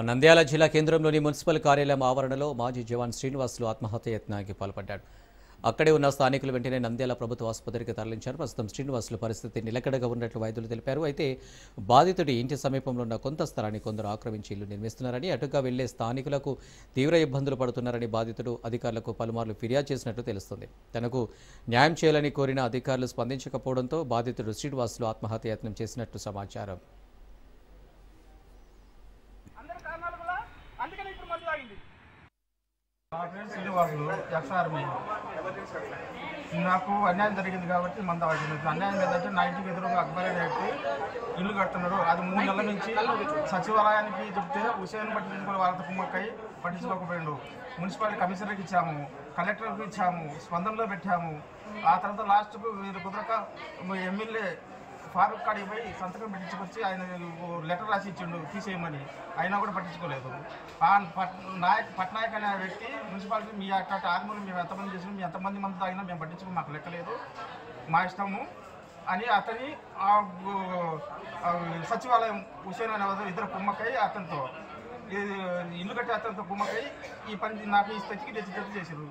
నంద్యాల జిల్లా కేంద్రంలోని మున్సిపల్ కార్యాలయం ఆవరణలో మాజీ జవాన్ శ్రీనివాసులు ఆత్మహత్య యత్నానికి పాల్పడ్డాడు. అక్కడే ఉన్న స్థానికులు వెంటనే నంద్యాల ప్రభుత్వ ఆసుపత్రికి తరలించారు. ప్రస్తుతం శ్రీనివాసులు పరిస్థితి నిలకడగా ఉన్నట్లు వైద్యులు తెలిపారు. అయితే బాధితుడి ఇంటి సమీపంలో ఉన్న కొంత స్థలాన్ని కొందరు ఆక్రమించి ఇల్లు నిర్మిస్తున్నారని, అటుగా వెళ్లే స్థానికులకు తీవ్ర ఇబ్బందులు పడుతున్నారని బాధితుడు అధికారులకు పలుమార్లు ఫిర్యాదు చేసినట్లు తెలుస్తుంది. తనకు న్యాయం చేయాలని కోరిన అధికారులు స్పందించకపోవడంతో బాధితుడు శ్రీనివాసులు ఆత్మహత్య యత్నం చేసినట్లు సమాచారం. నా పేరు శ్రీనివాసులు, ఎక్స్-ఆర్మీ. నాకు అన్యాయం జరిగింది కాబట్టి మంద వచ్చింది. అన్యాయం ఏంటంటే నా ఇంటికి ఎదురుగా అక్బర్ వ్యక్తి ఇల్లు కడుతున్నాడు. అది 3 నెలల నుంచి సచివాలయానికి చెప్తే హుసేన్ పట్టించుకుని వాళ్ళతో కుమ్మక్కై పట్టించుకోకపోయాడు. మున్సిపాలిటీ కమిషనర్కి ఇచ్చాము, కలెక్టర్కి ఇచ్చాము, స్పందనలో పెట్టాము. ఆ తర్వాత లాస్ట్కు వీరు కుదరక ఎమ్మెల్యే ఫారూక్ కాడికి పోయి సంతకం పెట్టించుకొచ్చి ఆయన లెటర్ రాసి ఇచ్చిండు తీసేయమని. అయినా కూడా పట్టించుకోలేదు. పట్నాయక్ అనే వ్యక్తి మున్సిపాలిటీ మీ అక్కడ ఆర్మీలు మేము ఎంతమంది చేసినా మీ ఎంతమంది మంది తాగినా మేము పట్టించుకో, మాకు లెక్కలేదు, మా ఇష్టము అని అతని సచివాలయం హుసేన్ అనే ఇద్దరు కుమ్మక్కై అతనితో ఇల్లు కట్టి అతనితో కుమ్మక్కై ఈ పని నాకు ఈ స్థితికి తెచ్చి చేసారు.